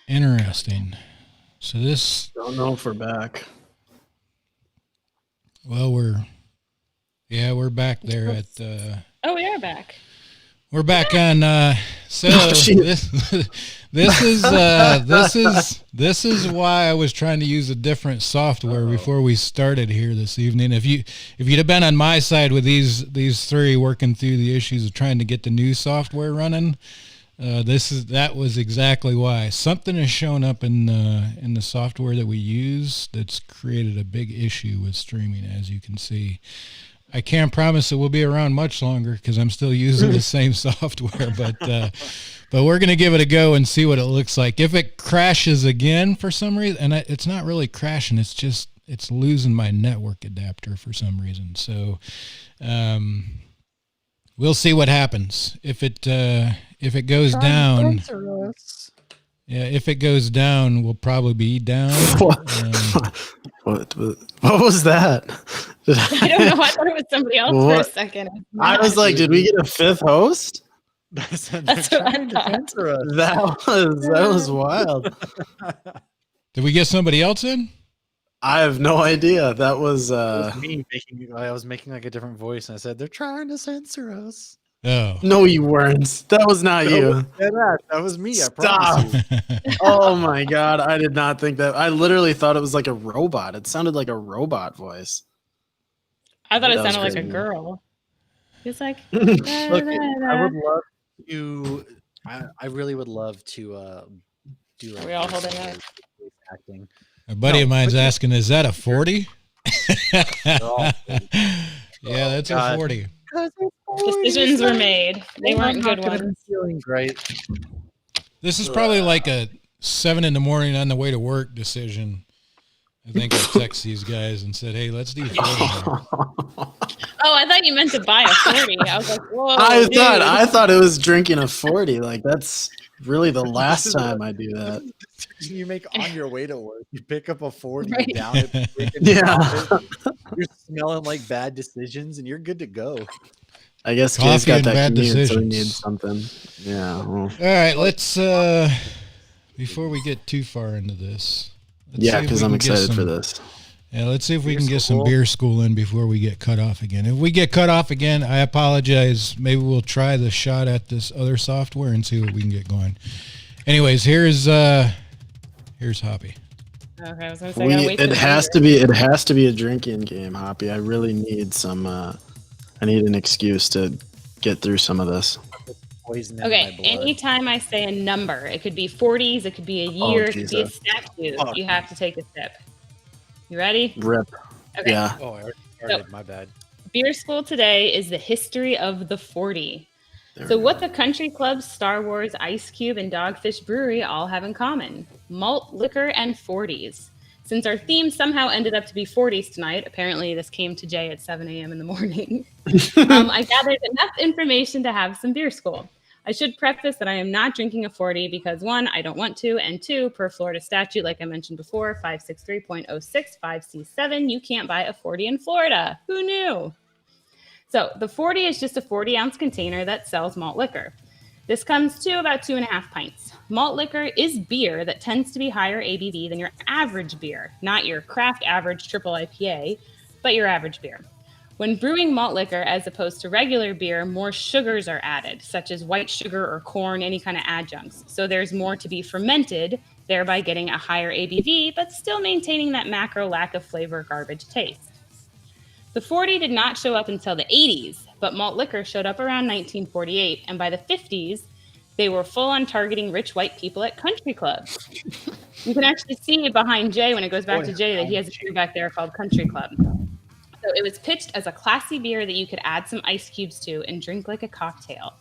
Interesting. So this, Don't know if we're back. well, we're back there at. Oh, we are back. We're back on. So this is why I was trying to use a different software before we started here this evening. If you'd have been on my side with these three working through the issues of trying to get the new software running, that was exactly why. Something has shown up in the software that we use that's created a big issue with streaming, as you can see. I can't promise it will be around much longer because I'm still using the same software, but we're going to give it a go and see what it looks like. If it crashes again for some reason, and it's not really crashing, it's losing my network adapter for some reason. So we'll see what happens. If it goes down, if it goes down, we'll probably be down. What was that? I don't know. I thought it was somebody else for a second. I was like, did we get a fifth host? That's what I thought. That was wild. Did we get somebody else in? I have no idea. That was me making. I was making like a different voice, and I said, "They're trying to censor us." Oh no, you weren't. That was not you. That was me. Stop. I promise you. Oh my god, I did not think that. I literally thought it was like a robot. It sounded like a robot voice. I thought it sounded like a girl. It's like. Look, I would love to. I really would love to do. Like, are we all holding up? Acting. A buddy of mine's asking, "Is that a 40?" Yeah, that's a 40. Decisions were made. They weren't good ones. Feeling great. This is probably like a 7 a.m. on the way to work decision. I think I text these guys and said, "Hey, let's do 40." Oh, I thought you meant to buy a 40. I was like, whoa. I thought it was drinking a 40. Like that's really the last time I do that. You make on your way to work. You pick up a 40 right. Down it. Yeah. You're smelling like bad decisions, and you're good to go. I guess Jay's got that commute, so he needs something. Yeah. Well. All right, let's before we get too far into this. Yeah, because I'm excited for this. Yeah, let's see if we can get some beer school in before we get cut off again. If we get cut off again, I apologize. Maybe we'll try the shot at this other software and see what we can get going. Anyways, here's Hoppy. Okay, I was gonna say, it has to be a drinking game, Hoppy. I really need some. I need an excuse to get through some of this. Okay, anytime I say a number, it could be 40s, it could be a year, it could be a statue. You have to take a sip. You ready? Rip. Okay. Yeah. Oh, I already started. My bad. Beer school today is the history of the 40. So what the country clubs, Star Wars, Ice Cube, and Dogfish Brewery all have in common: malt, liquor, and 40s. Since our theme somehow ended up to be 40s tonight, apparently this came to Jay at 7 a.m. in the morning, I gathered enough information to have some beer school. I should preface that I am not drinking a 40 because, one, I don't want to, and two, per Florida statute, like I mentioned before, 563.065C7, you can't buy a 40 in Florida. Who knew? So the 40 is just a 40-ounce container that sells malt liquor. This comes to about 2.5 pints. Malt liquor is beer that tends to be higher ABV than your average beer, not your craft average triple IPA, but your average beer. When brewing malt liquor as opposed to regular beer, more sugars are added, such as white sugar or corn, any kind of adjuncts. So there's more to be fermented, thereby getting a higher ABV, but still maintaining that macro lack of flavor garbage taste. The 40 did not show up until the 80s, but malt liquor showed up around 1948, and by the 50s, they were full on targeting rich white people at country clubs. You can actually see behind Jay, when it goes back to Jay, that he has a beer back there called Country Club. So it was pitched as a classy beer that you could add some ice cubes to and drink like a cocktail.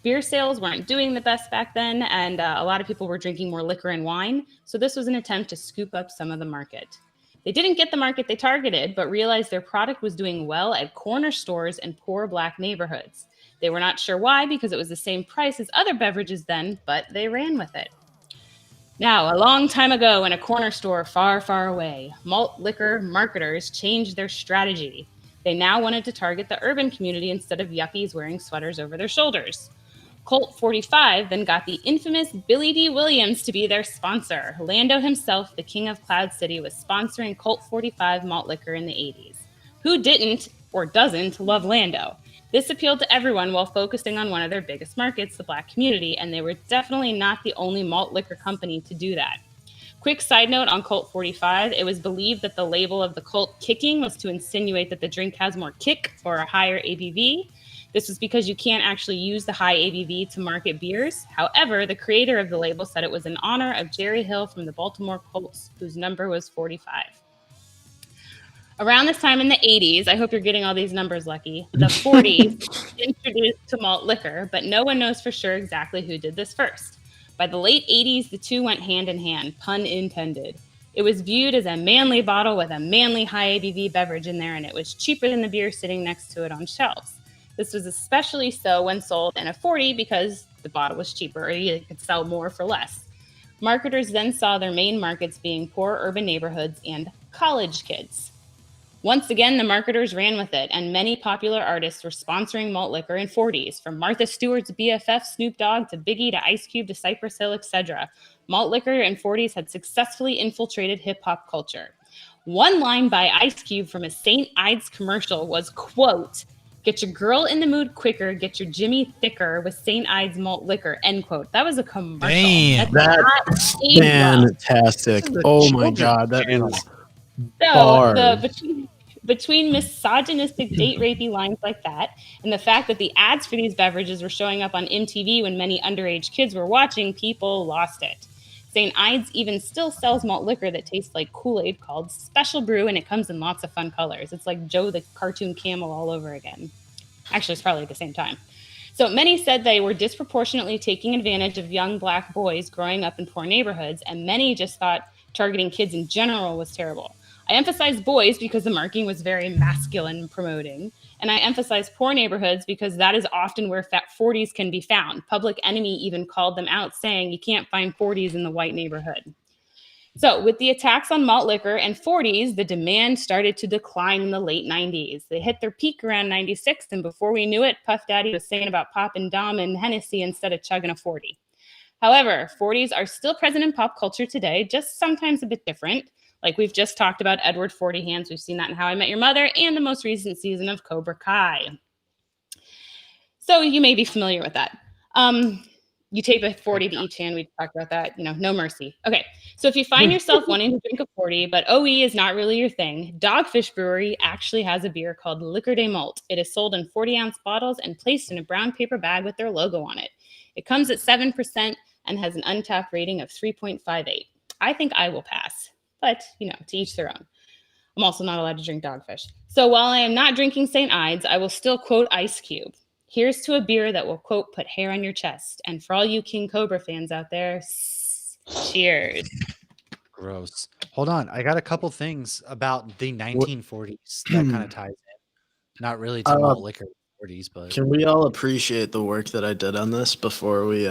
Beer sales weren't doing the best back then, and a lot of people were drinking more liquor and wine, so this was an attempt to scoop up some of the market. They didn't get the market they targeted, but realized their product was doing well at corner stores and poor Black neighborhoods. They were not sure why, because it was the same price as other beverages then, but they ran with it. Now, a long time ago in a corner store far, far away, malt liquor marketers changed their strategy. They now wanted to target the urban community instead of yuppies wearing sweaters over their shoulders. Colt 45 then got the infamous Billy D. Williams to be their sponsor. Lando himself, the king of Cloud City, was sponsoring Colt 45 malt liquor in the 80s. Who didn't or doesn't love Lando? This appealed to everyone while focusing on one of their biggest markets, the Black community, and they were definitely not the only malt liquor company to do that. Quick side note on Colt 45, it was believed that the label of the Colt kicking was to insinuate that the drink has more kick or a higher ABV. This was because you can't actually use the high ABV to market beers. However, the creator of the label said it was in honor of Jerry Hill from the Baltimore Colts, whose number was 45. Around this time in the 80s, I hope you're getting all these numbers, Lucky, the 40s introduced to malt liquor, but no one knows for sure exactly who did this first. By the late 80s, the two went hand in hand, pun intended. It was viewed as a manly bottle with a manly high ABV beverage in there, and it was cheaper than the beer sitting next to it on shelves. This was especially so when sold in a 40 because the bottle was cheaper, or you could sell more for less. Marketers then saw their main markets being poor urban neighborhoods and college kids. Once again, the marketers ran with it, and many popular artists were sponsoring malt liquor in 40s, from Martha Stewart's BFF Snoop Dogg to Biggie to Ice Cube to Cypress Hill, etc. Malt liquor in 40s had successfully infiltrated hip-hop culture. One line by Ice Cube from a St. Ides commercial was, quote, "Get your girl in the mood quicker, get your Jimmy thicker with St. Ides malt liquor," end quote. That was a commercial. Damn. That's fantastic. Oh my God, that is bars. Between misogynistic date rapey lines like that and the fact that the ads for these beverages were showing up on MTV when many underage kids were watching, people lost it. St. Ides even still sells malt liquor that tastes like Kool-Aid called Special Brew, and it comes in lots of fun colors. It's like Joe the cartoon camel all over again. Actually, it's probably at the same time. So many said they were disproportionately taking advantage of young Black boys growing up in poor neighborhoods, and many just thought targeting kids in general was terrible. I emphasize boys because the marketing was very masculine promoting, and I emphasize poor neighborhoods because that is often where 40s can be found. Public Enemy even called them out, saying you can't find 40s in the white neighborhood. So with the attacks on malt liquor and 40s, the demand started to decline in the late 90s. They hit their peak around 96, and before we knew it, Puff Daddy was singing about popping Dom and Hennessy instead of chugging a 40. However, 40s are still present in pop culture today, just sometimes a bit different. Like we've just talked about Edward 40 Hands. We've seen that in How I Met Your Mother and the most recent season of Cobra Kai. So you may be familiar with that. You tape a 40 to each hand. We talked about that, no mercy. Okay, so if you find yourself wanting to drink a 40, but OE is not really your thing, Dogfish Brewery actually has a beer called Liquor de Malt. It is sold in 40-ounce bottles and placed in a brown paper bag with their logo on it. It comes at 7% and has an untapped rating of 3.58. I think I will pass. But, to each their own. I'm also not allowed to drink Dogfish. So while I am not drinking St. Ides, I will still quote Ice Cube. Here's to a beer that will, quote, put hair on your chest. And for all you King Cobra fans out there, cheers. Gross. Hold on. I got a couple things about the 1940s that kind of ties in. Not really to malt liquor 40s, but... Can we all appreciate the work that I did on this before we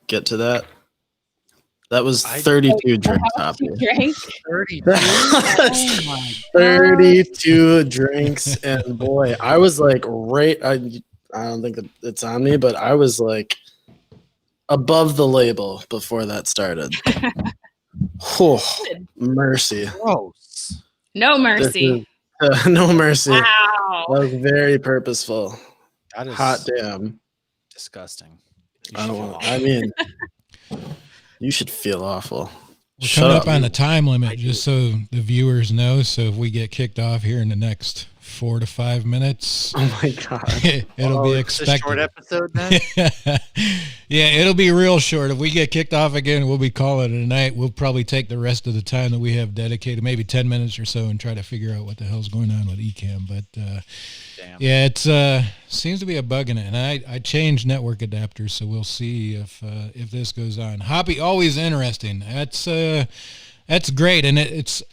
get to that? That was 32 drinks. 32? 32 drinks. And boy, I was like I don't think that it's on me, but I was like above the label before that started. Oh, mercy. Gross. No mercy. No mercy. Wow. That was very purposeful. That is hot damn. Disgusting. You should feel awful. We're coming up on the time limit, just so the viewers know. So if we get kicked off here in the next 4 to 5 minutes, oh my God, it'll be expected. It's a short episode then. Yeah, it'll be real short. If we get kicked off again, we'll be calling it a night. We'll probably take the rest of the time that we have dedicated, maybe 10 minutes or so, and try to figure out what the hell's going on with Ecamm. But yeah, it's seems to be a bug in it, and I changed network adapters, so we'll see if this goes on. Hobby, always interesting. That's great, and it's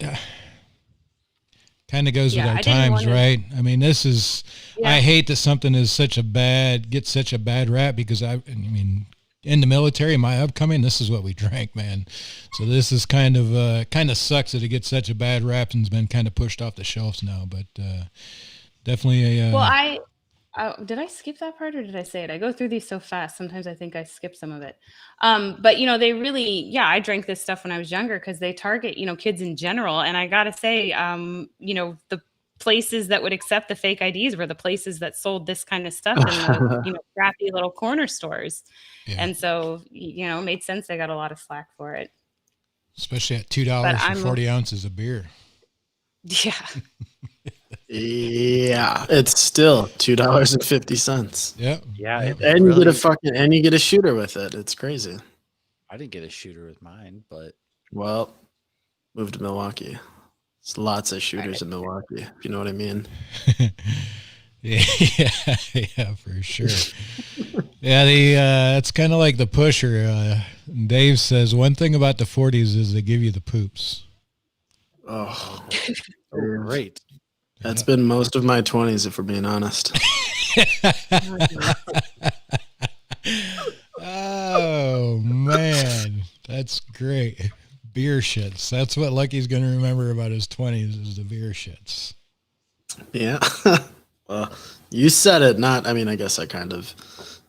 kind of goes with our times, right? I mean, this is. Yeah. I hate that something is gets such a bad rap because I mean, in the military, my upcoming, this is what we drank, man. So this is kind of sucks that it gets such a bad rap and's been kind of pushed off the shelves now, but definitely a. Well, Did I skip that part or did I say it? I go through these so fast. Sometimes I think I skip some of it. But they really, yeah, I drank this stuff when I was younger because they target, kids in general. And I gotta say, the places that would accept the fake IDs were the places that sold this kind of stuff in the, crappy little corner stores. Yeah. And so, it made sense. They got a lot of slack for it. Especially at $2 for 40 ounces of beer. Yeah. Yeah, it's still $2.50. Yeah. Yeah. Yep. And you get a shooter with it. It's crazy. I didn't get a shooter with mine, but Well, moved to Milwaukee. There's lots of shooters in Milwaukee, if you know what I mean. yeah, for sure. Yeah, it's kind of like the pusher. Dave says one thing about the 40s is they give you the poops. Oh, great. That's been most of my 20s, if we're being honest. Oh, man. That's great. Beer shits. That's what Lucky's going to remember about his 20s is the beer shits. Yeah. Well, you said it, I guess I kind of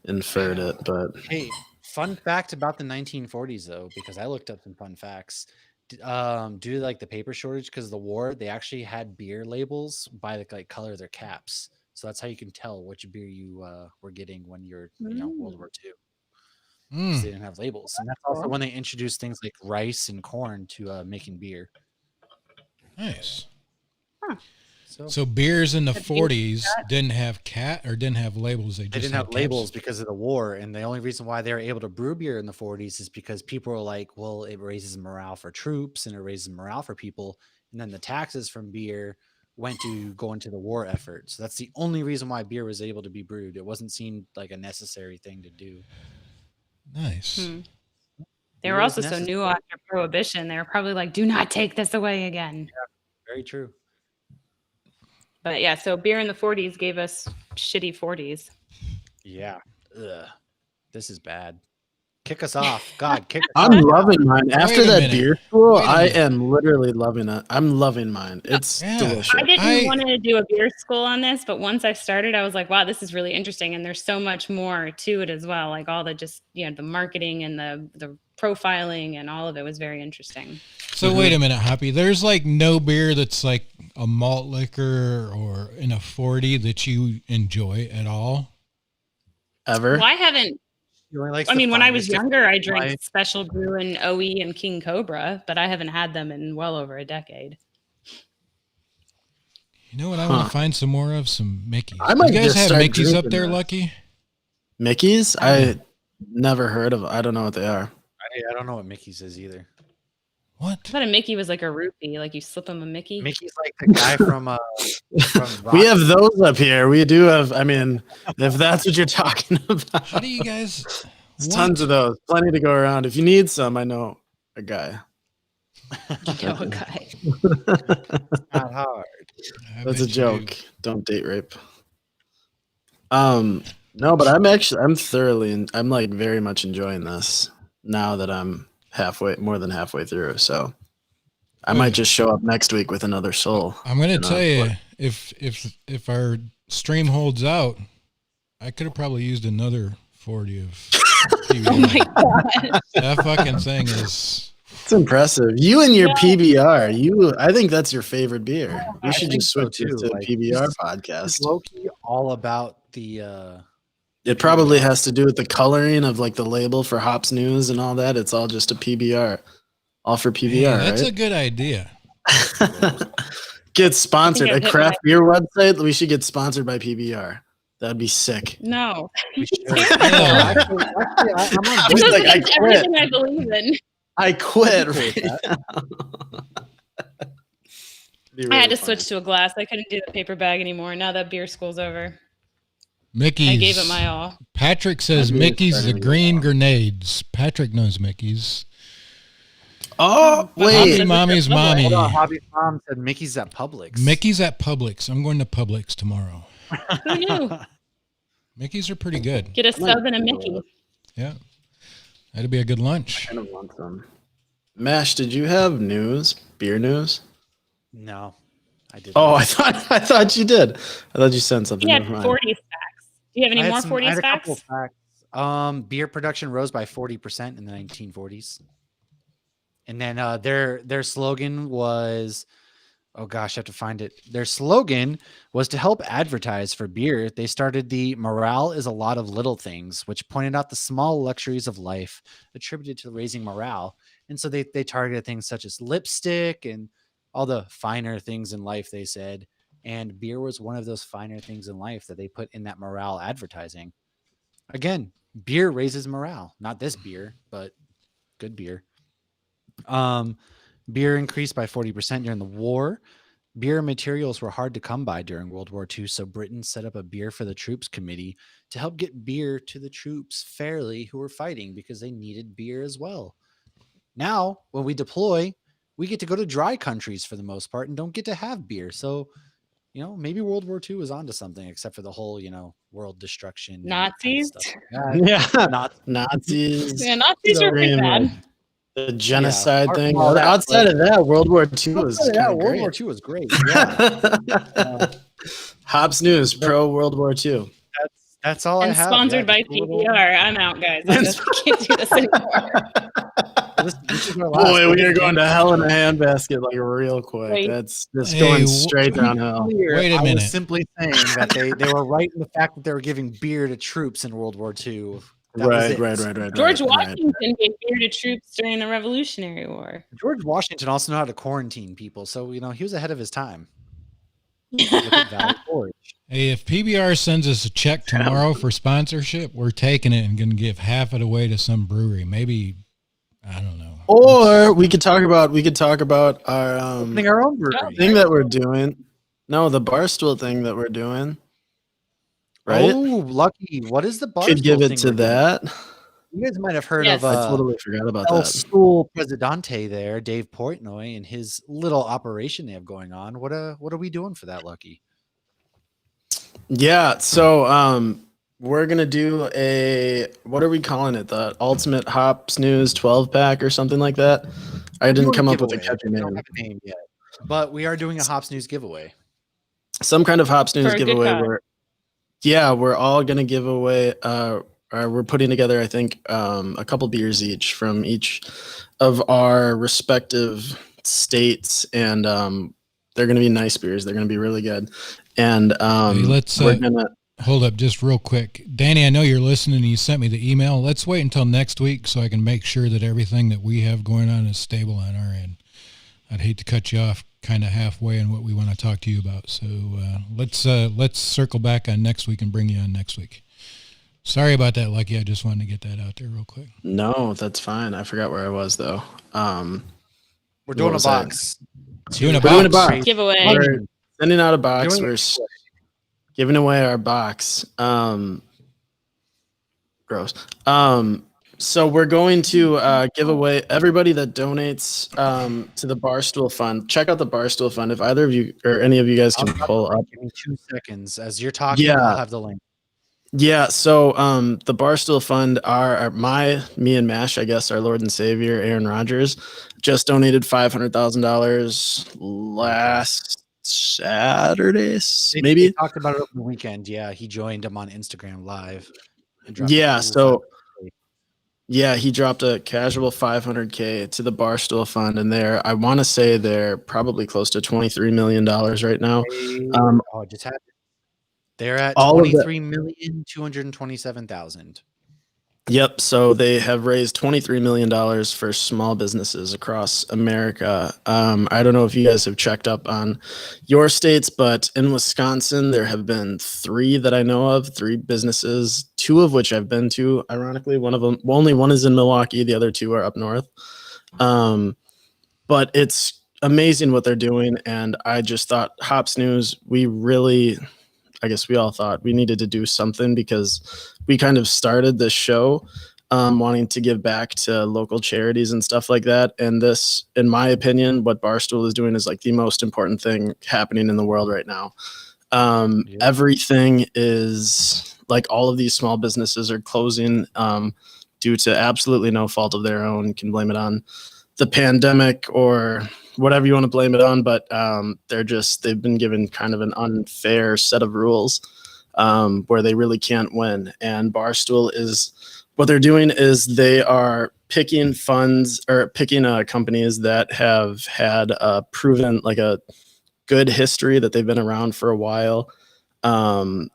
inferred it, but... Hey, fun fact about the 1940s, though, because I looked up some fun facts. Due to the paper shortage because of the war, they actually had beer labels by the color of their caps. So that's how you can tell which beer you were getting when you're World War II. They didn't have labels, and that's also when they introduced things like rice and corn to making beer. Nice. Huh. So beers in the 40s didn't have labels. They didn't have labels because of the war, and the only reason why they were able to brew beer in the 40s is because people were like, well, it raises morale for troops and it raises morale for people, and then the taxes from beer went to go into the war effort. So that's the only reason why beer was able to be brewed. It wasn't seen like a necessary thing to do. Nice. They were also so new after Prohibition. They were probably like, do not take this away again. Yeah, very true. But yeah, so beer in the 40s gave us shitty 40s. Yeah. Ugh. This is bad. Kick us off. God, kick us off. I'm loving mine. After that beer school, I minute. am literally loving it. I'm loving mine. It's delicious. I didn't want to do a beer school on this, but once I started, I was like, wow, this is really interesting. And there's so much more to it as well. Like all the the marketing and the profiling and all of it was very interesting. So wait a minute, Hoppy. There's no beer that's like a malt liquor or in a 40 that you enjoy at all? Ever? Well, I haven't. When I was younger, I drank Special Brew and OE and King Cobra, but I haven't had them in well over a decade. You know what I want to find some more of? Some Mickeys. I might you guys just have start Mickeys up drinking there, that. Lucky? Mickeys? I never heard of. I don't know what they are. I don't know what Mickey's is either. What? I thought a Mickey was like a rupee, like you slip him a Mickey. Mickey's like the guy from We have those up here. We do have. If that's what you're talking about, How do you guys? There's tons of those. Plenty to go around. If you need some, I know a guy. You know a guy. Not hard. That's a joke. Don't date rape. No, but I'm thoroughly, I'm very much enjoying this now that I'm more than halfway through. So I might just show up next week with another soul. I'm going to tell you, if our stream holds out, I could have probably used another 40 of PBR. Oh my god. That fucking thing is... It's impressive. You and your PBR. I think that's your favorite beer. We should just switch it to a PBR podcast. Low-key all about the... It probably has to do with the coloring of the label for Hops News and all that. It's all just a PBR. All for PBR, Man, that's right? a good idea. Get sponsored. A craft beer website. We should get sponsored by PBR. That'd be sick. No. Actually, I was like, I quit. Everything I believe in. I quit. Right now. I had to switch to a glass. I couldn't do the paper bag anymore. Now that beer school's over. Mickey's. I gave it my all. Patrick says Mickey's the green grenades. Patrick knows Mickey's. Oh, wait. Hobby Mommy's mommy. Hold on, Hobby's mom said Mickey's at Publix. Mickey's at Publix. I'm going to Publix tomorrow. Who knew? Mickey's are pretty good. Get a sub and a Mickey. Yeah. That'd be a good lunch. I kind of want some. Mash, did you have news? Beer news? No, I didn't. Oh, I thought you did. I thought you sent something. He had Never mind. 40 stacks. Do you have any I more had 40s a couple facts? of facts. Beer production rose by 40% in the 1940s. And then their slogan was, oh gosh, I have to find it. Their slogan was to help advertise for beer. They started the morale is a lot of little things, which pointed out the small luxuries of life attributed to raising morale. And so they targeted things such as lipstick and all the finer things in life, they said. And beer was one of those finer things in life that they put in that morale advertising. Again, beer raises morale. Not this beer, but good beer. Beer increased by 40% during the war. Beer materials were hard to come by during World War II, so Britain set up a Beer for the Troops committee to help get beer to the troops fairly who were fighting because they needed beer as well. Now, when we deploy, we get to go to dry countries for the most part and don't get to have beer. So, maybe World War II was onto something, except for the whole, world destruction Nazis? stuff. Yeah, Nazis. Yeah, Nazis are pretty bad. The genocide apart thing. from all that, Outside of that, World War II was yeah, kind of World great. War II was great. Yeah. Hops News, pro World War II. That's all I And have. sponsored by just a little- PBR. I'm out, guys. I just can't do this anymore. This is our last. Boy, we are going to hell in a handbasket like real quick. Wait. That's just Hey, going straight downhill. Wait a I minute. was simply saying that they were right in the fact that they were giving beer to troops in World War II. That was it. Right. George Washington gave beer to troops during the Revolutionary War. George Washington also knew how to quarantine people, so he was ahead of his time. Look at Valley Forge. Hey, if PBR sends us a check tomorrow for sponsorship, we're taking it and going to give half it away to some brewery. Maybe, I don't know. Or we could talk about our Opening our own brewery. thing that we're doing. No, the Barstool thing that we're doing. Right? Oh, lucky! What is the bar? Could give it to that. You guys might have heard Yes. of. I totally forgot about El that. Stool Presidente there, Dave Portnoy, and his little operation they have going on. What are we doing for that, Lucky? Yeah, so we're gonna do what are we calling it? The Ultimate Hops News 12 pack or something like that. I didn't come up with a catchy We don't name. have a name yet, but we are doing a Hops News giveaway. Some kind of Hops News For a good giveaway cause. we're all gonna give away we're putting together, I think, a couple beers each from each of our respective states, and they're going to be nice beers. They're going to be really good. And Hey, let's we're gonna hold up just real quick. Danny, I know you're listening. You sent me the email. Let's wait until next week so I can make sure that everything that we have going on is stable on our end. I'd hate to cut you off kind of halfway on what we want to talk to you about. So let's circle back on next week and bring you on next week. Sorry about that, Lucky. I just wanted to get that out there real quick. No, that's fine. I forgot where I was though. We're doing a was that? box. Doing a We're doing a box. box. Giveaway. We're sending out a box. Doing We're giving away our box. Gross. So we're going to give away everybody that donates to the Barstool Fund. Check out the Barstool Fund. If either of you or any of you guys can pull up. Give me 2 seconds as you're talking. Yeah. I'll have the link. Yeah, so the Barstool Fund are me and Mash, I guess, our Lord and Savior, Aaron Rodgers, just donated $500,000 last Saturday, maybe. They talked about it over the weekend. Yeah, he joined him on Instagram Live. and dropped Yeah, a cool so 500K. yeah, he dropped a casual $500K to the Barstool Fund, and I want to say they're probably close to $23 million right now. I just had it. They're at All of that- 23,227,000. Yep. So they have raised $23 million for small businesses across America. I don't know if you guys have checked up on your states, but in Wisconsin, there have been 3 that I know of, 3 businesses, 2 of which I've been to. Ironically, only one is in Milwaukee. The other 2 are up north. But it's amazing what they're doing. And I just thought Hops News, I guess we all thought we needed to do something because we kind of started this show wanting to give back to local charities and stuff like that. And this, in my opinion, what Barstool is doing is like the most important thing happening in the world right now. Everything is like all of these small businesses are closing due to absolutely no fault of their own. You can blame it on the pandemic or whatever you want to blame it on, but they've been given kind of an unfair set of rules where they really can't win. And Barstool is what they're doing is they are picking funds or picking companies that have had a proven like a good history that they've been around for a while. And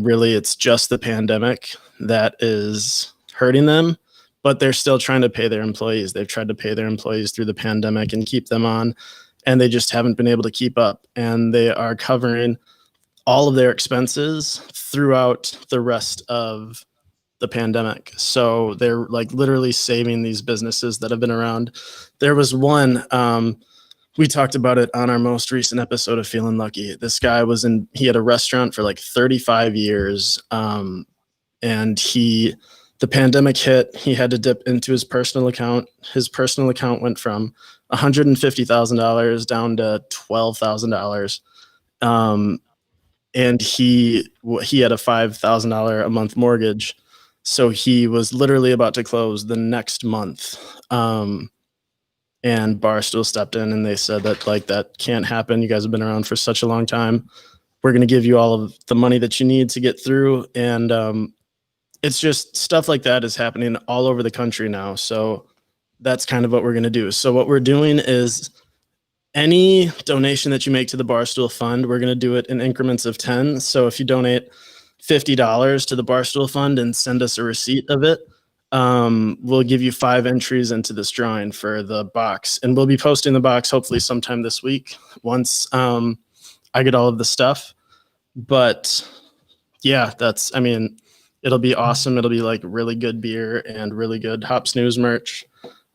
really it's just the pandemic that is hurting them, but they're still trying to pay their employees. They've tried to pay their employees through the pandemic and keep them on, and they just haven't been able to keep up. And they are covering all of their expenses throughout the rest of the pandemic. So they're like literally saving these businesses that have been around. There was one, we talked about it on our most recent episode of Feeling Lucky. This guy he had a restaurant for like 35 years. And the pandemic hit, he had to dip into his personal account. His personal account went from $150,000 down to $12,000. And he had a $5,000 a month mortgage. So he was literally about to close the next month. And Barstool stepped in and they said that like that can't happen. You guys have been around for such a long time. We're going to give you all of the money that you need to get through. And it's just stuff like that is happening all over the country now. So that's kind of what we're going to do. So what we're doing is any donation that you make to the Barstool Fund, we're going to do it in increments of 10. So if you donate $50 to the Barstool Fund and send us a receipt of it, we'll give you 5 entries into this drawing for the box. And we'll be posting the box hopefully sometime this week once I get all of the stuff. But yeah, it'll be awesome. It'll be like really good beer and really good Hops News merch.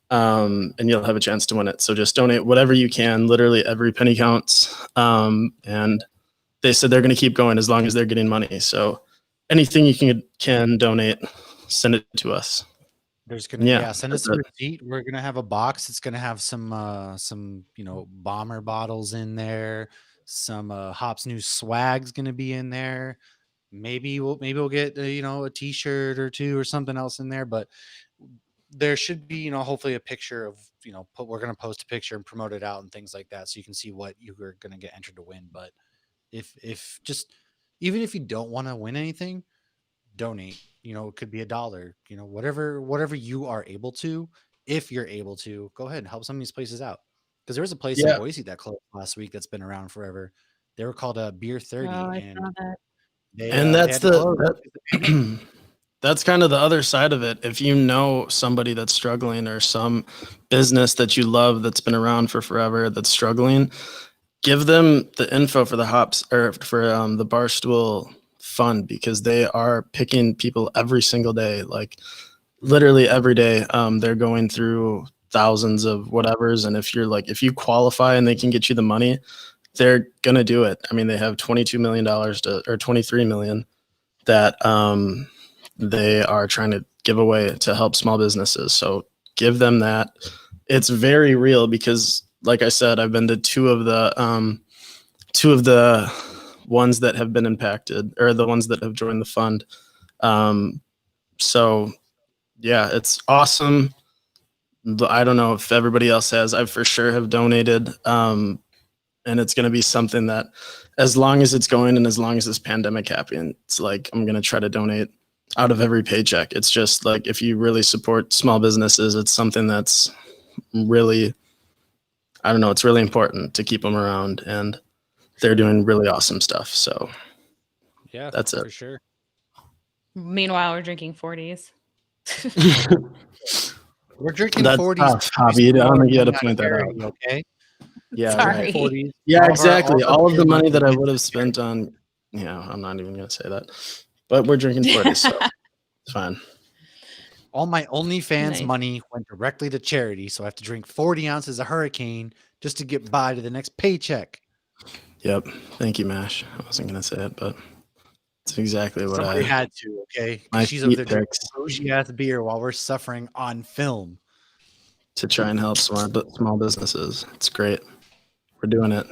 And you'll have a chance to win it. So just donate whatever you can. Literally every penny counts. And they said they're going to keep going as long as they're getting money. So anything you can donate, send it to us. There's gonna send us a receipt. We're gonna have a box. It's gonna have some bomber bottles in there. Some Hops News swag's gonna be in there. Maybe we'll get a t-shirt or two or something else in there. But there should be hopefully a picture of we're gonna post a picture and promote it out and things like that, so you can see what you're gonna get entered to win. But if just even if you don't want to win anything, donate. It could be $1, whatever you are able to. If you're able to, go ahead and help some of these places out. Because there was a place in Boise that closed last week that's been around forever. They were called Beer 30. I saw that. That's kind of the other side of it. If you know somebody that's struggling or some business that you love that's been around for forever that's struggling, give them the info for the hops or for the Barstool Fund, because they are picking people every single day, like literally every day. They're going through thousands of whatevers, and if you qualify and they can get you the money, they're gonna do it. I mean, they have $22 million or $23 million that they are trying to give away to help small businesses. So give them that. It's very real because, like I said, I've been to two of the ones that have been impacted, or the ones that have joined the fund. So yeah, it's awesome. I don't know if everybody else has. I for sure have donated. And it's going to be something that, as long as it's going and as long as this pandemic happens, it's like I'm going to try to donate out of every paycheck. It's just like, if you really support small businesses, it's something that's really, I don't know, it's really important to keep them around, and they're doing really awesome stuff. So yeah, that's it for sure. Meanwhile, we're drinking 40s. We're drinking that's 40s. Tough, Hobby. I don't think you had to point that out. Okay. Yeah. Sorry. Right. 40s. Yeah, exactly. All of the money that I money would have spent on, I'm not even going to say that, but we're drinking 40, so it's fine. All my OnlyFans Nice. money went directly to charity, so I have to drink 40 ounces of Hurricane just to get by to the next paycheck. Yep. Thank you, Mash. I wasn't going to say it, but it's exactly what Somebody had to, okay? my She's over there feet drinking picks bougie ass beer while we're suffering on film. to try and help small businesses. It's great. We're doing it.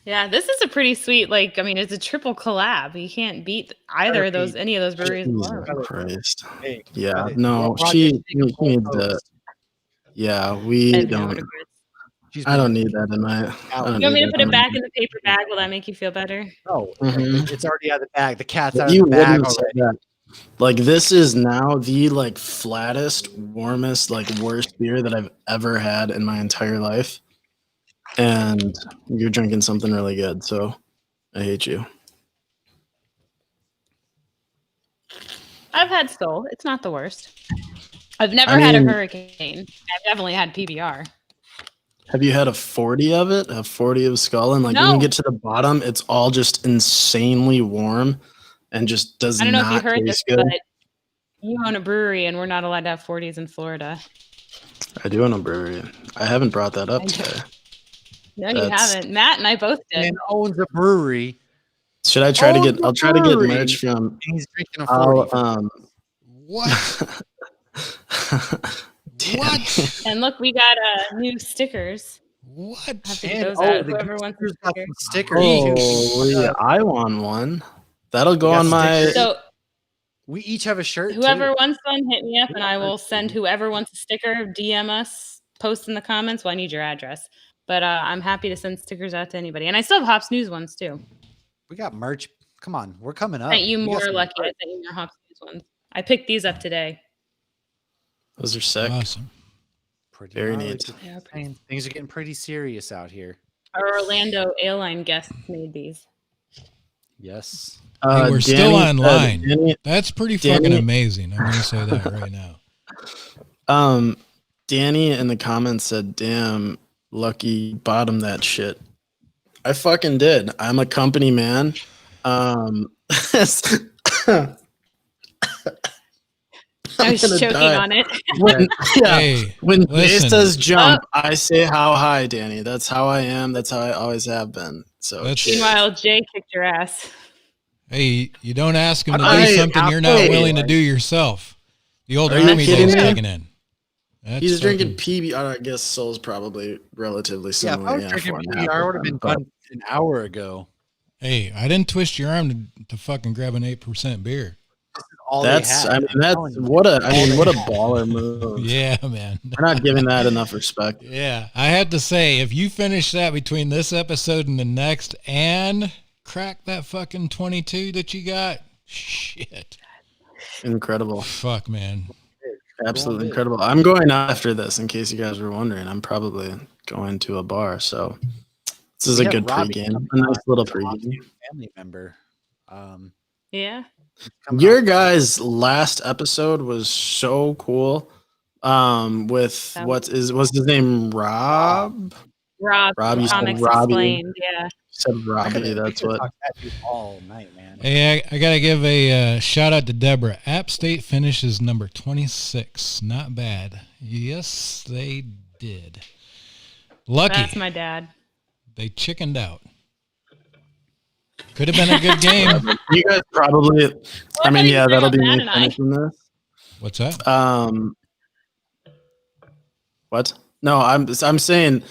Yeah, this is a pretty sweet, it's a triple collab. You can't beat either of those, any of those breweries. Jesus alone. Christ. Hey, Yeah. credit. No, Well, she Roger, take a needs full to. post. Yeah, we And no don't. regrets. I don't need that in my. I don't You want me need to put it back in the paper bag? Will that make you feel better? No, Mhm. it's already out of the bag. The cat's But out of you the bag wouldn't say already. that. Like this is now the like flattest, warmest, like worst beer that I've ever had in my entire life. And you're drinking something really good, so I hate you. I've had Skull. It's not the worst. I've never I had a mean- hurricane. I've definitely had PBR. Have you had a 40 of it? A 40 of Skull? And like when No. you get to the bottom, it's all just insanely warm and just does I don't know if you not heard this, taste good. but you own a brewery, and we're not allowed to have 40s in Florida. I do own a brewery. I haven't brought that up I know. today. No, you That's- haven't. Matt and I both did. And owns a brewery. Should I try to Oh, get? the I'll try to get brewery. merch from. And he's drinking a 40. I'll, What? Damn. What? And look, we got new stickers. What? Have to get And those out. the Whoever wants a Goobsters got sticker. some stickers. Holy, I want one. That'll go We got on my. stickers. So We each have a shirt. whoever too. wants one, hit me up, and I will send whoever wants a sticker. DM us, post in the comments. Well, I need your address, but I'm happy to send stickers out to anybody. And I still have Hops News ones too. We got merch. Come on, we're coming up. Sent you We got more some lucky. I merch. sent you more Hops News ones. I picked these up today. Those are sick. Awesome. Pretty Very gnarly. neat. Yeah, Man, things are getting pretty serious out here. our Orlando airline guests made these. Yes. Hey, we're still Danny said- online. Danny, That's pretty Danny- fucking amazing. I'm going to say that right now. Danny in the comments said, "Damn, Lucky bottomed that shit." I fucking did. I'm a company man. I was gonna choking die. on it. When, yeah, Hey, when Jay listen. says jump, I say how high, Danny. That's how I am. That's how I always have been. So That's- cheers. Meanwhile, Jay kicked your ass. Hey, you don't ask him to Hey, do something you're not hey. willing to do yourself. The old Are you army kidding days me? kicking in. That's He's drinking fucking- PB. I guess Soul's probably relatively Yeah, if similar. I was drinking 4.5 PBR, I would have been but- done an hour ago. Hey, I didn't twist your arm to fucking grab an 8% beer. All That's. they had. I mean, I'm that's telling you. what a. I mean, what a baller move. Yeah, man. We're not giving that enough respect. Yeah, I had to say, if you finish that between this episode and the next and crack that fucking 22 that you got, shit. Incredible. Fuck, man. Absolutely big. incredible. I'm going after this, in case you guys were wondering. I'm probably going to a bar, so this is We a got good Robbie pregame. coming A nice on, little who's a Hawks pregame. family member. Yeah. Coming Your up. guys' last episode was so cool. With what's his name? Rob? Rob, Robbie said Comics Robbie. Explained. Yeah. Said I Robbie. could've- I That's could've what. talked at you all night, man. Hey, I got to give a shout out to Deborah. App State finishes number 26. Not bad. Yes, they did. Lucky. That's my dad. They chickened out. Could have been a good game. You guys probably. I thought mean, he yeah, was that'll be bringing me up Matt and I. finishing this. What's that? What? No, I'm saying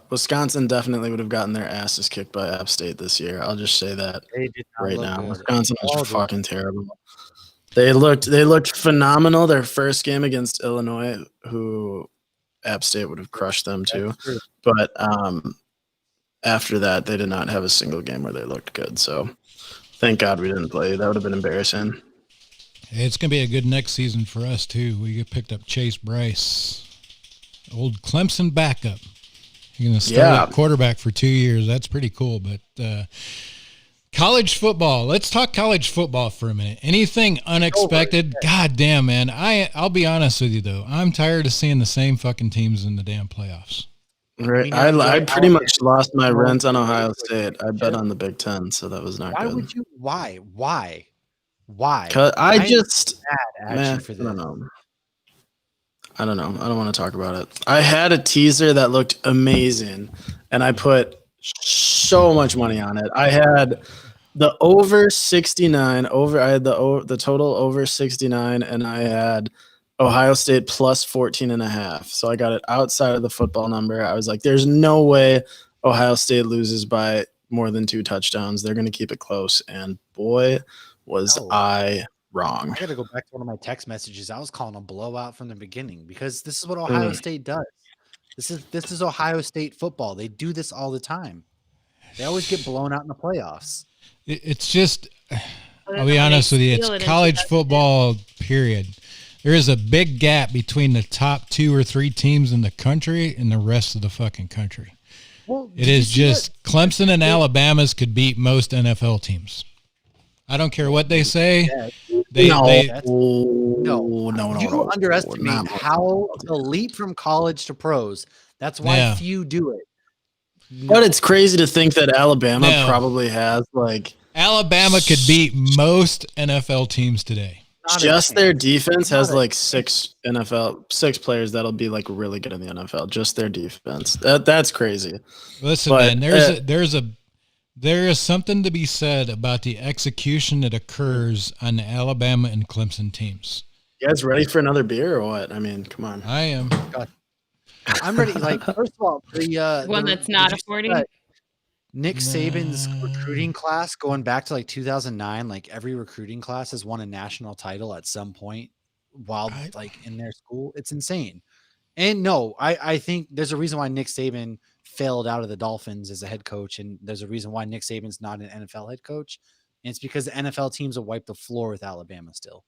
Wisconsin definitely would have gotten their asses kicked by App State this year. I'll just say that They did not right look now. good. Wisconsin All was did. fucking terrible. They looked phenomenal their first game against Illinois, who App State would have crushed them too. That's true. But after that, they did not have a single game where they looked good. So thank God we didn't play. That would have been embarrassing. Hey, it's going to be a good next season for us, too. We picked up Chase Bryce, old Clemson backup. You're going to start Yeah. at quarterback for 2 years. That's pretty cool. But college football. Let's talk college football for a minute. Anything unexpected? God damn, man. I'll be honest with you, though. I'm tired of seeing the same fucking teams in the damn playoffs. Right. know, I Joey pretty Alabama- much lost my Well, rent on Ohio like, State. I bet on the Big Ten, so that was not Why good. would you? Why? 'Cause I I'm just mad at man, you for I this. don't know. I don't know. I don't want to talk about it. I had a teaser that looked amazing, and I put so much money on it. I had the over 69 over. I had the total over 69, and I had Ohio State plus 14.5. So I got it outside of the football number. I was like, "There's no way Ohio State loses by more than 2 touchdowns. They're going to keep it close." And boy, was No. I wrong. I got to go back to one of my text messages. I was calling a blowout from the beginning because this is what Ohio State does. This is Ohio State football. They do this all the time. They always get blown out in the playoffs. It's just, Other I'll than be when honest they with you, steal it it's in college 2002. football, period. There is a big gap between the top 2 or 3 teams in the country and the rest of the fucking country. Well, It is just Clemson and Alabama's could beat most NFL teams. I don't care what they say. No. You underestimate not how the leap from college to pros. That's why Yeah. few do it. But it's crazy to think that Alabama No. probably has like Alabama could beat most NFL teams today. Not a just their chance. defense has Not a like six players that'll be like really good in the NFL. Just their defense. That's crazy. Listen, But, man, there is something to be said about the execution that occurs on the Alabama and Clemson teams. You guys ready for another beer or what? I mean, come on. I am. I'm ready. Like, first of all, One that's not a 40. Nick Saban's Nah. recruiting class going back to like 2009, like every recruiting class has won a national title at some point while like in their school. It's insane. And no, I think there's a reason why Nick Saban failed out of the Dolphins as a head coach. And there's a reason why Nick Saban's not an NFL head coach. And it's because the NFL teams will wipe the floor with Alabama still.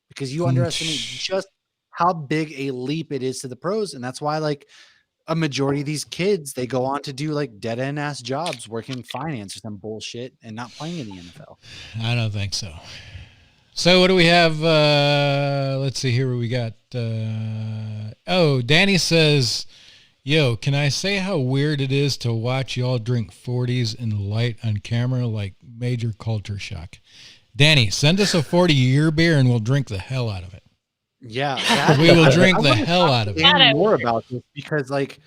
Because you underestimate just how big a leap it is to the pros. And that's why like a majority of these kids, they go on to do like dead end ass jobs working finance or some bullshit and not playing in the NFL. I don't think so. So what do we have? Let's see here what we got. Danny says, yo, can I say how weird it is to watch y'all drink 40s in light on camera? Like major culture shock. Danny, send us a 40-year beer and we'll drink the hell out of it. Yeah. We will drink the hell out of it. More about this because like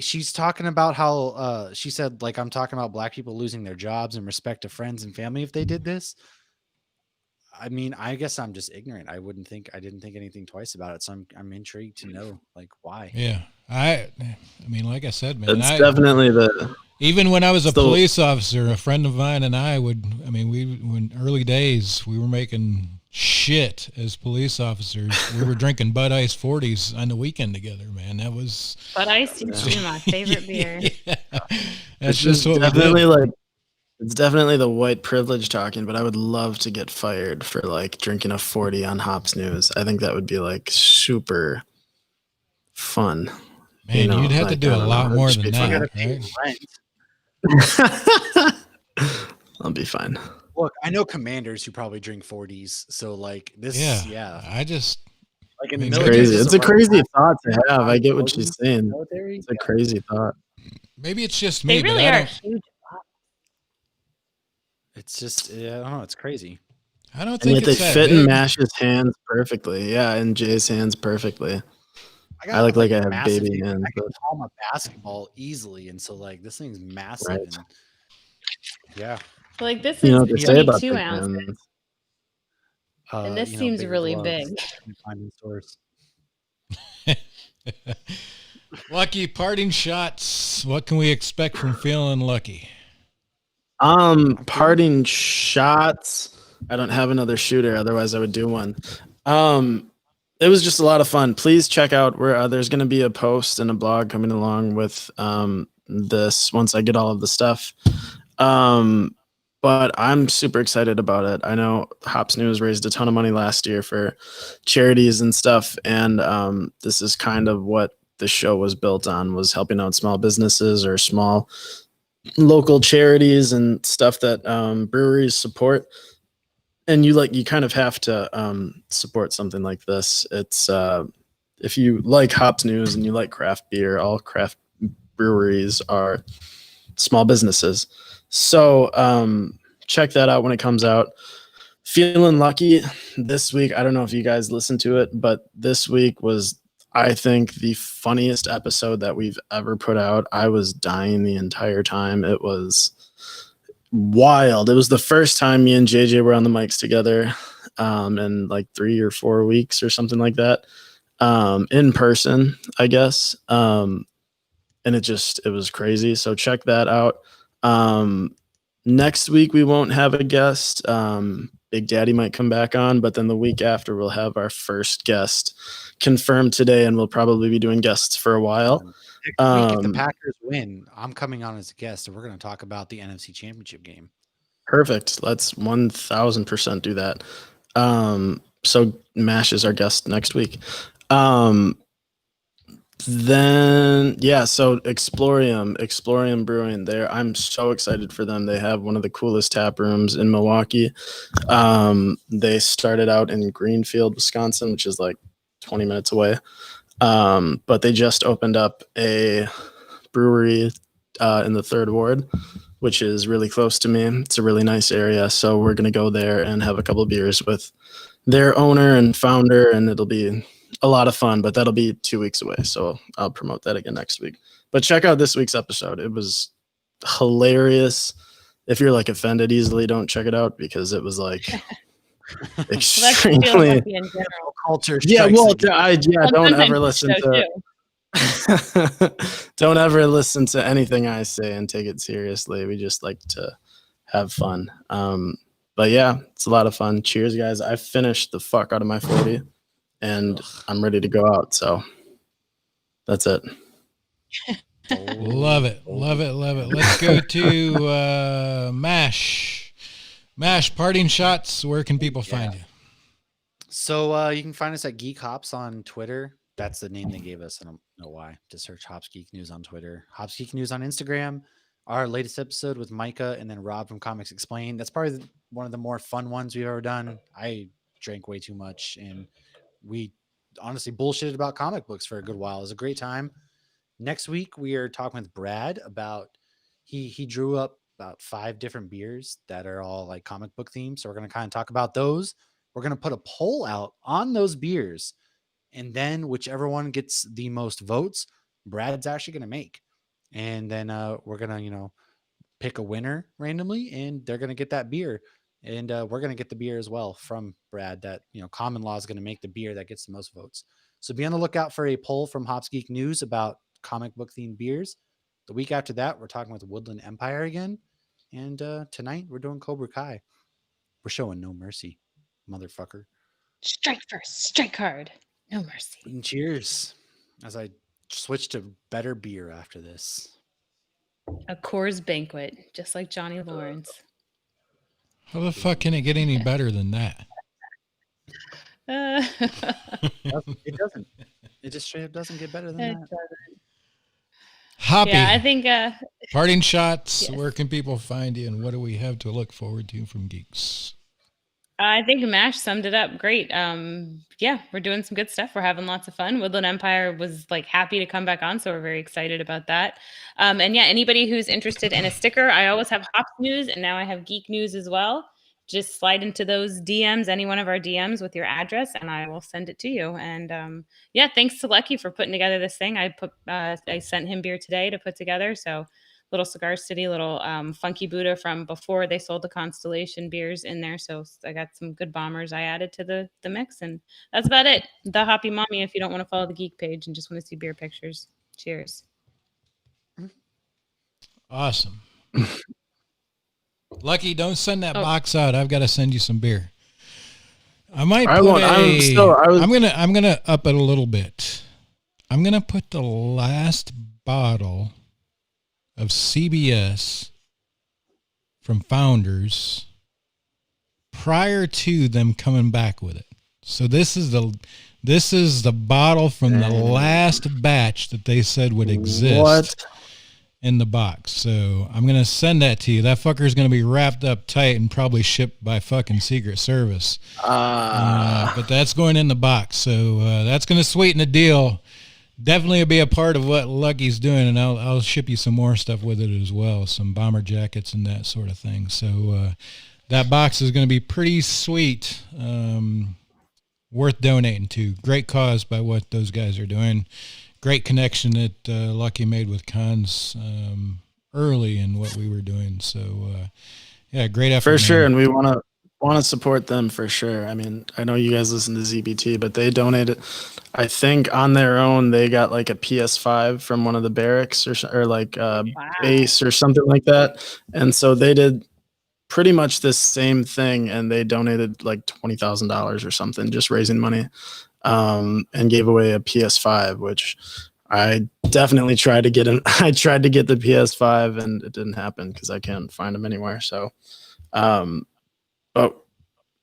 she's talking about how she said like I'm talking about black people losing their jobs and respect to friends and family if they did this. I mean, I guess I'm just ignorant. I didn't think anything twice about it. So I'm intrigued to know like why. Yeah. I mean, like I said, man, It's definitely even when I was a police officer, a friend of mine and I when early days, we were making shit as police officers. We were drinking Bud Ice 40s on the weekend together, man. That was Bud Ice used to be my favorite beer. Yeah. That's just what definitely like it's definitely the white privilege talking, but I would love to get fired for like drinking a 40 on Hops News. I think that would be like super fun. Man, you'd have to do a lot more than that, right? I'll be fine. Look, I know commanders who probably drink 40s. So like this, I just like in I mean, the it's military. Crazy. It's a crazy thought to have. I get what she's saying. Military? It's a crazy thought. maybe it's just me, They really but are huge. It's just I don't know. It's crazy. I don't And think yet they it's that fit big. in Mash's hands perfectly. Yeah, in Jay's hands perfectly. I look like I have massive baby hands. hands. I can palm a basketball easily, and so like this thing's massive. Right. And, yeah. So, like this You know is what they say about 22 big ounces. hands. And this you know, seems bigger really gloves big. you find in stores. Lucky parting shots. What can we expect from feeling lucky? Parting shots. I don't have another shooter, otherwise I would do one. It was just a lot of fun. Please check out where there's going to be a post and a blog coming along with this once I get all of the stuff. But I'm super excited about it. I know Hops News raised a ton of money last year for charities and stuff, and this is kind of what the show was built on, was helping out small businesses or small local charities and stuff that breweries support. And you kind of have to support something like this. It's if you like Hops News and you like craft beer, all craft breweries are small businesses. So check that out when it comes out. Feeling lucky this week. I don't know if you guys listened to it, but this week was, I think, the funniest episode that we've ever put out. I was dying the entire time. It was wild. It was the first time me and JJ were on the mics together in like 3 or 4 weeks or something like that, in person, I guess. And it was crazy. So check that out. Next week we won't have a guest. Big Daddy might come back on, but then the week after we'll have our first guest confirmed today, and we'll probably be doing guests for a while. Next week, if the Packers win, I'm coming on as a guest, and we're going to talk about the NFC Championship game. Perfect. Let's 1000% do that. So Mash is our guest next week. Then so Explorium Brewing there. I'm so excited for them. They have one of the coolest tap rooms in Milwaukee. They started out in Greenfield, Wisconsin, which is like 20 minutes away. But they just opened up a brewery in the 3rd Ward, which is really close to me. It's a really nice area. So we're going to go there and have a couple of beers with their owner and founder, and it'll be a lot of fun, but that'll be 2 weeks away. So I'll promote that again next week. But check out this week's episode. It was hilarious. If you're like offended easily, don't check it out because it was like extremely culture. Yeah, well, don't ever listen to don't ever listen to anything I say and take it seriously. We just like to have fun. But yeah, it's a lot of fun. Cheers, guys. I finished the fuck out of my 40 and I'm ready to go out. So that's it. Love it. Let's go to Mash. Mash, parting shots. Where can people find you? So you can find us at Geek Hops on Twitter. That's the name they gave us. I don't know why. Just search Hops Geek News on Twitter. Hops Geek News on Instagram. Our latest episode with Micah and then Rob from Comics Explained. That's probably one of the more fun ones we've ever done. I drank way too much, and we honestly bullshitted about comic books for a good while. It was a great time. Next week, we are talking with Brad about he drew up about 5 different beers that are all like comic book themed. So we're going to kind of talk about those. We're going to put a poll out on those beers, and then whichever one gets the most votes, Brad's actually going to make. And then we're going to, pick a winner randomly, and they're going to get that beer. And we're going to get the beer as well from Brad that, Common Law is going to make the beer that gets the most votes. So be on the lookout for a poll from Hops Geek News about comic book themed beers. The week after that, we're talking with Woodland Empire again. And tonight we're doing Cobra Kai. We're showing no mercy, motherfucker. Strike first, strike hard. No mercy. And cheers as I switch to better beer after this. A Coors Banquet, just like Johnny Lawrence. How the fuck can it get any better than that? It doesn't. It just straight up doesn't get better than that. Doesn't. Hoppy. Yeah, I think parting shots. Yes. Where can people find you, and what do we have to look forward to from Geeks? I think Mash summed it up great. Yeah, we're doing some good stuff. We're having lots of fun. Woodland Empire was like happy to come back on, so we're very excited about that. And yeah, anybody who's interested in a sticker, I always have Hops News, and now I have Geek News as well. Just slide into those DMs, any one of our DMs with your address, and I will send it to you. And yeah, thanks to Lucky for putting together this thing. I sent him beer today to put together, so. Little Cigar City, little Funky Buddha from before they sold the Constellation beers in there. So I got some good bombers I added to the mix. And that's about it. The Hoppy Mommy, if you don't want to follow the Geek page and just want to see beer pictures. Cheers. Awesome. Lucky, don't send that box out. I've got to send you some beer. I'm gonna up it a little bit. I'm gonna put the last bottle of CBS from Founders prior to them coming back with it. So this is the bottle from the last batch that they said would exist in the box. So I'm going to send that to you. That fucker's going to be wrapped up tight and probably shipped by fucking Secret Service. But that's going in the box. So that's going to sweeten the deal. Definitely be a part of what Lucky's doing, and I'll ship you some more stuff with it as well, some bomber jackets and that sort of thing. So that box is going to be pretty sweet, worth donating to. Great cause by what those guys are doing. Great connection that Lucky made with cons early in what we were doing. So yeah, great effort. For sure, and we want to support them for sure. I mean, I know you guys listen to ZBT, but they donated, I think on their own, they got like a PS5 from one of the barracks or like base or something like that. And so they did pretty much this same thing, and they donated like $20,000 or something, just raising money, and gave away a PS5, which I definitely tried to get. I tried to get the PS5, and it didn't happen because I can't find them anywhere. So, but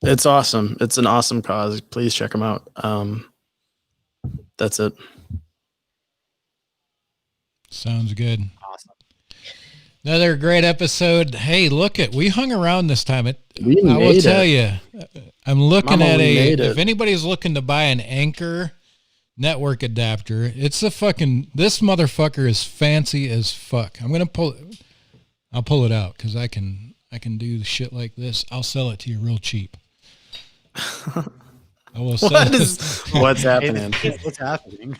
it's awesome. It's an awesome cause. Please check them out. That's it. Sounds good. Awesome. Another great episode. Hey, look at we hung around this time. I will made tell it. you, I'm looking Mama, at we made if it. anybody's looking to buy an Anchor network adapter, it's a fucking this motherfucker is fancy as fuck. I'll pull it out because I can do shit like this. I'll sell it to you real cheap. I will sell What's happening? What's happening?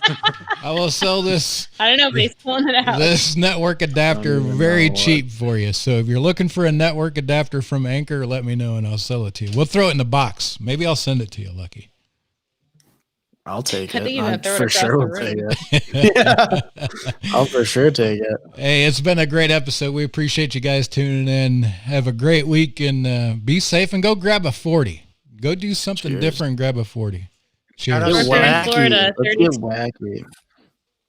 I will sell this I don't know, but he's pulling it out. this network adapter even very know what. cheap for you. So if you're looking for a network adapter from Anchor, let me know and I'll sell it to you. We'll throw it in the box. Maybe I'll send it to you, Lucky. I'll take I think it. you're gonna I throw it for across sure the will room. take it. Yeah. I'll for sure take it. Hey, it's been a great episode. We appreciate you guys tuning in. Have a great week and be safe and go grab a 40. Go do something Cheers. different. Grab a 40. Cheers. out Get to We're in wacky. Florida, Let's 30 get wacky.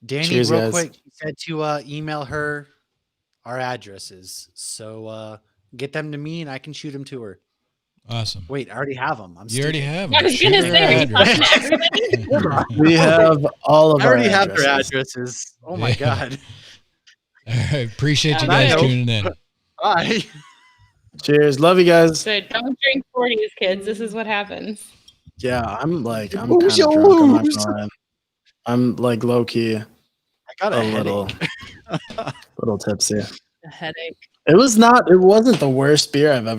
Danny, Cheers, real guys. quick, you said to email her our addresses. So get them to me and I can shoot them to her. Awesome. Wait, I already have them. You already have I it. was Shoot gonna her say, are you address. talking to everybody? We have all of I already our have their addresses. addresses. Oh my Yeah. God. All right. Appreciate you On that guys note- tuning in. Bye. Cheers. Love you guys. So don't drink 40s, kids. This is what happens. Yeah, I'm kind of Lose, drunk. you'll I'm not lose. gonna lie. I'm like low key I got a a little, headache. little tipsy. A headache. It wasn't the worst beer I've ever